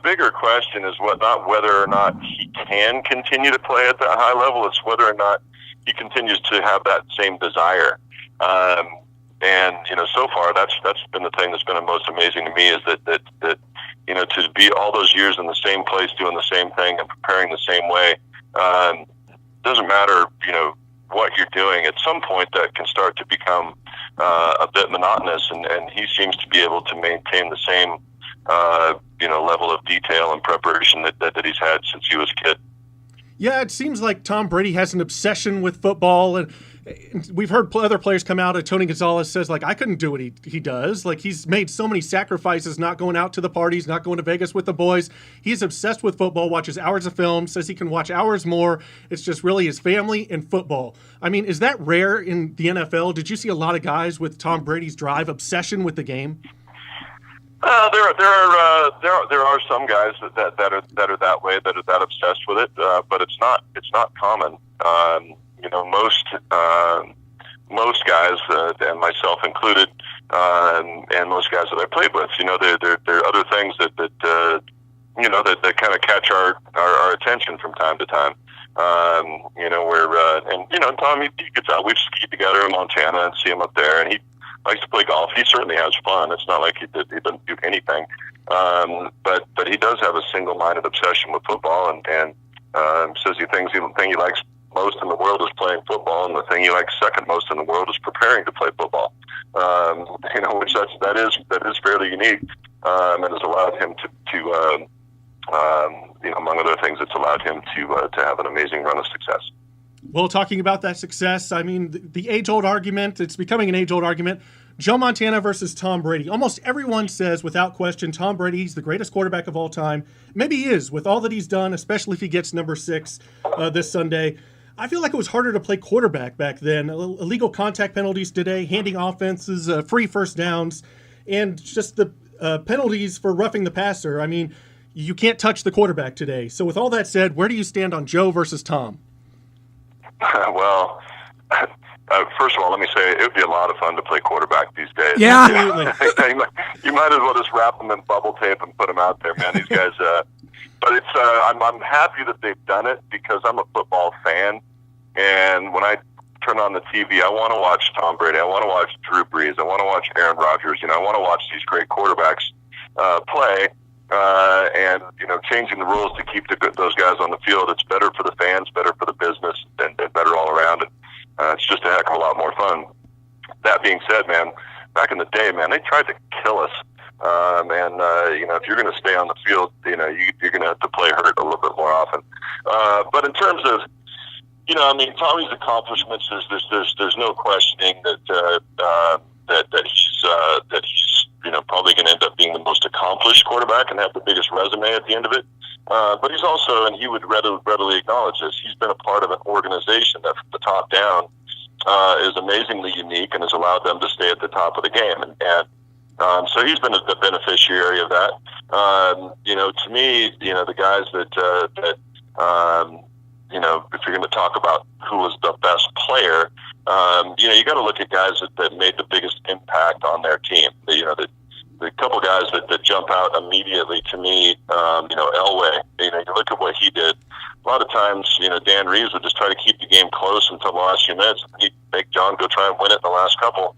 bigger question is not whether or not he can continue to play at that high level. It's whether or not he continues to have that same desire. So far that's been the thing that's been the most amazing to me, is that to be all those years in the same place doing the same thing and preparing the same way. Doesn't matter, what you're doing. At some point, that can start to become a bit monotonous, and he seems to be able to maintain the same, level of detail and preparation that he's had since he was a kid. Yeah, it seems like Tom Brady has an obsession with football, and we've heard other players come out, and Tony Gonzalez says, I couldn't do what he does. He's made so many sacrifices, not going out to the parties, not going to Vegas with the boys. He's obsessed with football, watches hours of film, says he can watch hours more. It's just really his family and football. I mean, is that rare in the NFL? Did you see a lot of guys with Tom Brady's drive, obsession with the game? There are some guys that are that way, that are that obsessed with it, but it's not common. Most guys, and myself included, and most guys that I played with, there are other things that kind of catch our attention from time to time. Tom, he gets we've skied together in Montana and see him up there, and he likes to play golf. He certainly has fun. It's not like he doesn't do anything. But he does have a single-minded obsession with football, and says the thing he likes most in the world is playing football, and the thing he likes second most in the world is preparing to play football. Which that is fairly unique, and has allowed him to among other things, it's allowed him to have an amazing run of success. Well, talking about that success, I mean, the age-old argument, it's becoming an age-old argument. Joe Montana versus Tom Brady. Almost everyone says, without question, Tom Brady's the greatest quarterback of all time. Maybe he is, with all that he's done, especially if he gets number 6 this Sunday. I feel like it was harder to play quarterback back then. Illegal contact penalties today, handing offenses free first downs, and just the penalties for roughing the passer. I mean, you can't touch the quarterback today. So with all that said, where do you stand on Joe versus Tom? Well, first of all, let me say it would be a lot of fun to play quarterback these days. Yeah, absolutely. You might as well just wrap them in bubble tape and put them out there, man. These guys. But it's I'm happy that they've done it because I'm a football fan, and when I turn on the TV, I want to watch Tom Brady. I want to watch Drew Brees. I want to watch Aaron Rodgers. I want to watch these great quarterbacks play. And changing the rules to keep those guys on the field, it's better for the fans, better for the business, and better all around. And it's just a heck of a lot more fun. That being said, man, back in the day, man, they tried to kill us. If you're going to stay on the field, you're going to have to play hurt a little bit more often. But in terms of, Tommy's accomplishments, there's no questioning that he's probably going to end up being the most accomplished quarterback and have the biggest resume at the end of it. But he's also, and he would readily acknowledge this, he's been a part of an organization that from the top down is amazingly unique and has allowed them to stay at the top of the game. So he's been the beneficiary of that. To me, the guys that if you're going to talk about who was the best player, you got to look at guys that made the biggest impact on their team. The couple guys that jump out immediately to me, Elway. You look at what he did. A lot of times, Dan Reeves would just try to keep the game close until the last few minutes. He'd make John go try and win it in the last couple.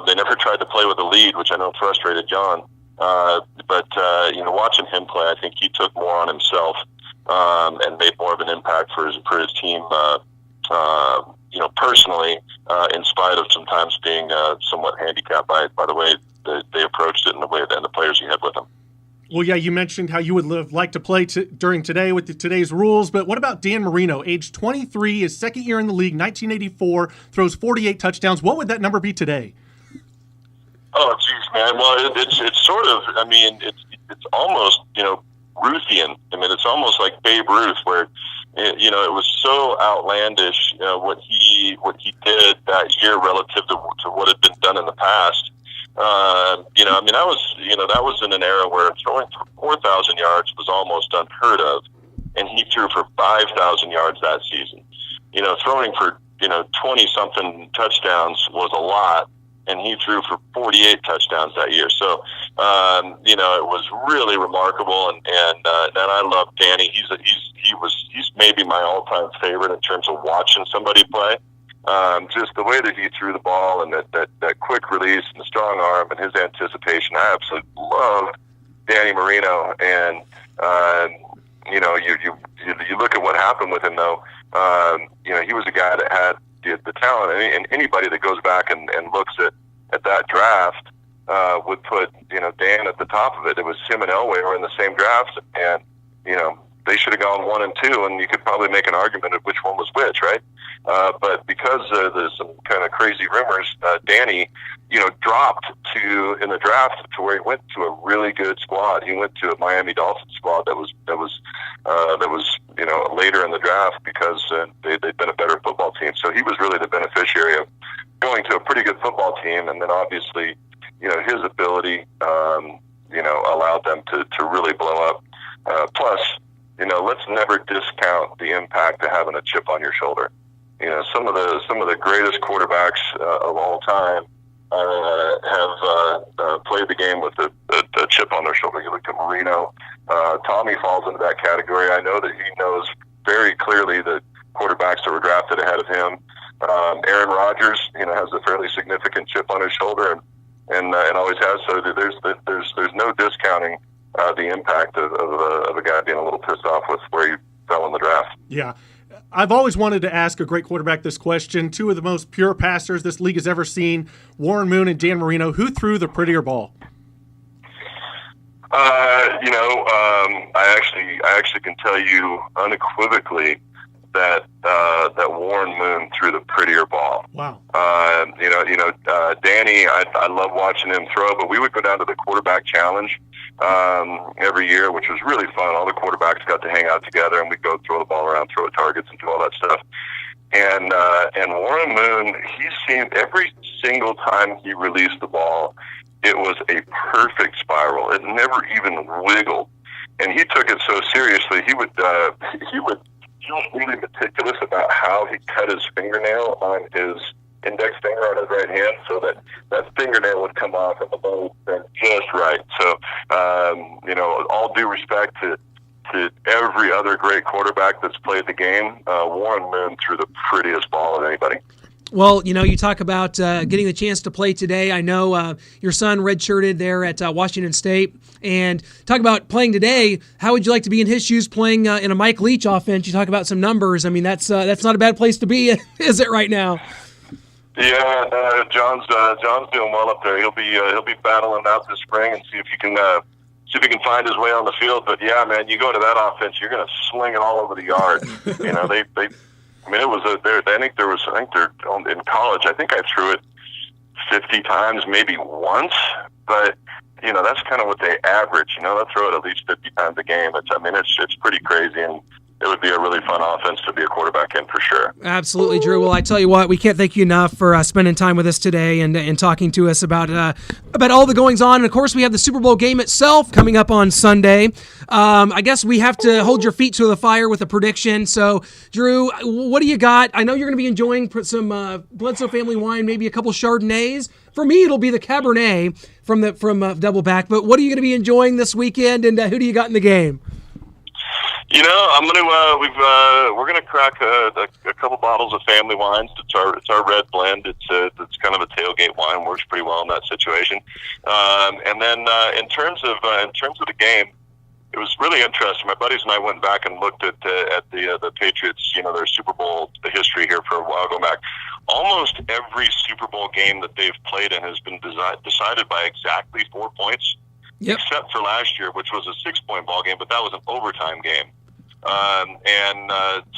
They never tried to play with a lead, which I know frustrated John. But watching him play, I think he took more on himself and made more of an impact for his team. Personally, in spite of sometimes being somewhat handicapped by the way they approached it and the players he had with them. Well, yeah, you mentioned how you would like to play during today with today's rules, but what about Dan Marino, age 23, his second year in the league, 1984, throws 48 touchdowns. What would that number be today? Oh, geez, man. Well, it's sort of, it's almost, Ruthian. It's almost like Babe Ruth, where it was so outlandish what he did that year relative to what had been done in the past. That was in an era where throwing for 4,000 yards was almost unheard of, and he threw for 5,000 yards that season. Throwing for 20-something touchdowns was a lot, and he threw for 48 touchdowns that year. So, it was really remarkable, and I love Danny. He's maybe my all-time favorite in terms of watching somebody play. Just the way that he threw the ball and that quick release and the strong arm and his anticipation. I absolutely love Danny Marino, and you look at what happened with him though. He was a guy that had the talent, and anybody that goes back and looks at that draft would put Dan at the top of it. It was him and Elway were in the same draft, and they should have gone 1 and 2, and you could probably make an argument of which one was which, right? But because there's some kind of crazy rumors, Danny, dropped in the draft to where he went to a really good squad. He went to a Miami Dolphins squad that was later in the draft because they'd been a better football team. So he was really the beneficiary of going to a pretty good football team, and then obviously, his ability, allowed them to really blow up. Plus, let's never discount the impact of having a chip on your shoulder. Some of the greatest quarterbacks of all time have played the game with a chip on their shoulder. You look at Marino. Tommy falls into that category. I know that he knows very clearly the quarterbacks that were drafted ahead of him. Aaron Rodgers, has a fairly significant chip on his shoulder, and always has. So there's no discounting the impact of a guy being a little pissed off with where he fell in the draft. Yeah. I've always wanted to ask a great quarterback this question. Two of the most pure passers this league has ever seen, Warren Moon and Dan Marino. Who threw the prettier ball? I actually can tell you unequivocally that Warren Moon threw the prettier ball. Wow. Danny, I love watching him throw, but we would go down to the quarterback challenge every year, which was really fun. All the quarterbacks got to hang out together, and we'd go throw the ball around, throw at targets, and do all that stuff. And Warren Moon, he seemed every single time he released the ball, it was a perfect spiral. It never even wiggled, and he took it so seriously. He was really meticulous about how he cut his fingernail on his index finger on his right hand, so that fingernail would come off and the ball would bend just right. So, all due respect to every other great quarterback that's played the game, Warren Moon threw the prettiest ball of anybody. Well, you talk about getting the chance to play today. I know your son redshirted there at Washington State. And talk about playing today. How would you like to be in his shoes playing in a Mike Leach offense? You talk about some numbers. I mean, that's not a bad place to be, is it, right now? Yeah, John's doing well up there. He'll be battling out this spring and see if he can find his way on the field. But yeah, man, you go to that offense, you're going to sling it all over the yard. They're in college. I think I threw it 50 times, maybe once, but that's kind of what they average. They'll throw it at least 50 times a game. It's pretty crazy, and it would be a really fun offense to be a quarterback in for sure. Absolutely, Drew. Well, I tell you what, we can't thank you enough for spending time with us today and talking to us about all the goings on. And of course, we have the Super Bowl game itself coming up on Sunday. I guess we have to hold your feet to the fire with a prediction. So, Drew, what do you got? I know you're going to be enjoying some Bledsoe family wine, maybe a couple Chardonnays. For me, it'll be the Cabernet from Double Back. But what are you going to be enjoying this weekend, and who do you got in the game? We're gonna crack a couple bottles of family wines. It's our red blend. It's kind of a tailgate wine. Works pretty well in that situation. And then in terms of the game, it was really interesting. My buddies and I went back and looked at the Patriots, their Super Bowl history here for a while going back. Almost every Super Bowl game that they've played in has been decided by exactly 4 points. Yep. Except for last year, which was a 6-point ball game, but that was an overtime game.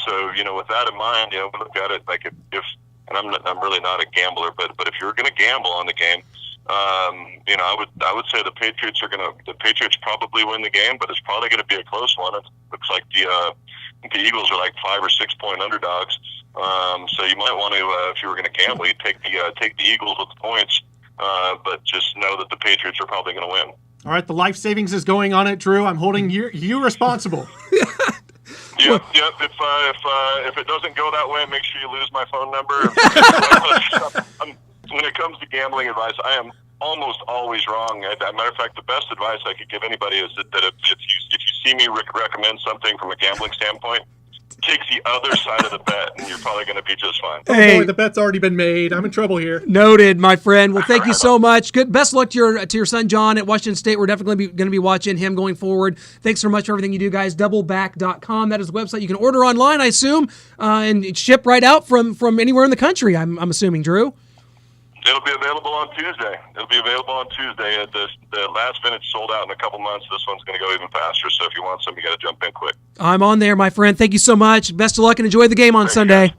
So with that in mind, we look at it like if I'm really not a gambler, but if you're going to gamble on the game, I would say the Patriots probably win the game, but it's probably going to be a close one. It looks like the Eagles are like 5 or 6 point underdogs. So you might want to, if you were going to gamble, you take the Eagles with the points, but just know that the Patriots are probably going to win. All right, the life savings is going on it, Drew. I'm holding you responsible. Yep. If it doesn't go that way, make sure you lose my phone number. When it comes to gambling advice, I am almost always wrong. As a matter of fact, the best advice I could give anybody is that if you see me recommend something from a gambling standpoint, take the other side of the bet, and you're probably going to be just fine. Hey, boy, the bet's already been made. I'm in trouble here. Noted, my friend. Well, thank you so much. Good. Best luck to your son, John, at Washington State. We're definitely going to be watching him going forward. Thanks so much for everything you do, guys. Doubleback.com. That is a website you can order online, I assume, and ship right out from anywhere in the country, I'm assuming, Drew. It'll be available on Tuesday. The last minute sold out in a couple months. This one's going to go even faster. So if you want some, you got to jump in quick. I'm on there, my friend. Thank you so much. Best of luck and enjoy the game on Sunday.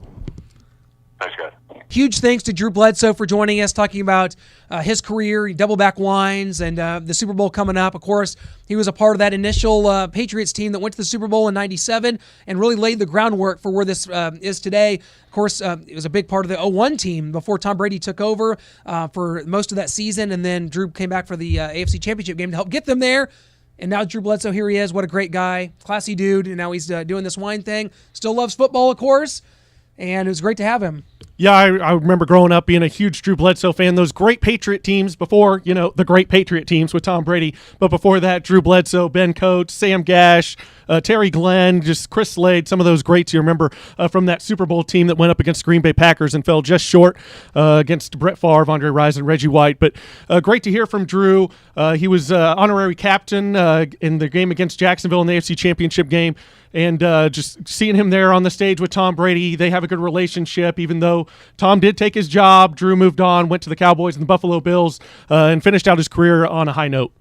Thanks, guys. Huge thanks to Drew Bledsoe for joining us, talking about his career, Double Back Wines, and the Super Bowl coming up. Of course, he was a part of that initial Patriots team that went to the Super Bowl in '97 and really laid the groundwork for where this is today. Of course, it was a big part of the 0-1 team before Tom Brady took over for most of that season, and then Drew came back for the AFC Championship game to help get them there. And now Drew Bledsoe, here he is. What a great guy. Classy dude. And now he's doing this wine thing. Still loves football, of course. And it was great to have him. Yeah, I remember growing up being a huge Drew Bledsoe fan. Those great Patriot teams before, the great Patriot teams with Tom Brady. But before that, Drew Bledsoe, Ben Coates, Sam Gash, Terry Glenn, just Chris Slade, some of those greats you remember from that Super Bowl team that went up against Green Bay Packers and fell just short against Brett Favre, Andre Rison, Reggie White. But great to hear from Drew. He was honorary captain in the game against Jacksonville in the AFC Championship game. And just seeing him there on the stage with Tom Brady, they have a good relationship. Even though Tom did take his job, Drew moved on, went to the Cowboys and the Buffalo Bills, and finished out his career on a high note.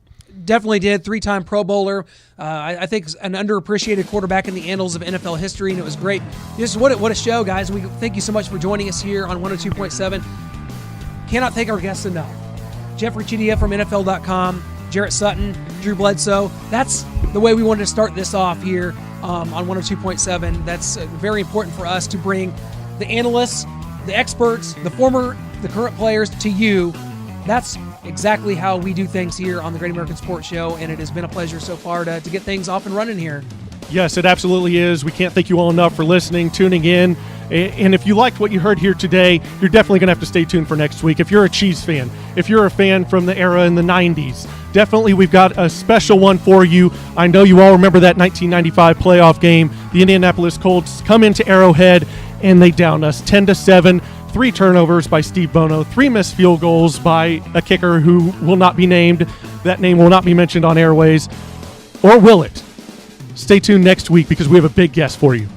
Definitely did. 3-time Pro Bowler. I think an underappreciated quarterback in the annals of NFL history, and it was great. Just what a show, guys. We thank you so much for joining us here on 102.7. Cannot thank our guests enough. Jeffri Chadiha from NFL.com, Jarrett Sutton, Drew Bledsoe. That's the way we wanted to start this off here on 102.7. That's very important for us to bring the analysts, the experts, the current players to you. That's exactly how we do things here on the Great American Sports Show, and it has been a pleasure so far to get things off and running here. Yes, it absolutely is. We can't thank you all enough for listening, tuning in. And if you liked what you heard here today, you're definitely going to have to stay tuned for next week. If you're a Chiefs fan, if you're a fan from the era in the 90s, definitely we've got a special one for you. I know you all remember that 1995 playoff game. The Indianapolis Colts come into Arrowhead, and they downed us 10-7. 3 turnovers by Steve Bono, 3 missed field goals by a kicker who will not be named. That name will not be mentioned on Airways. Or will it? Stay tuned next week because we have a big guest for you.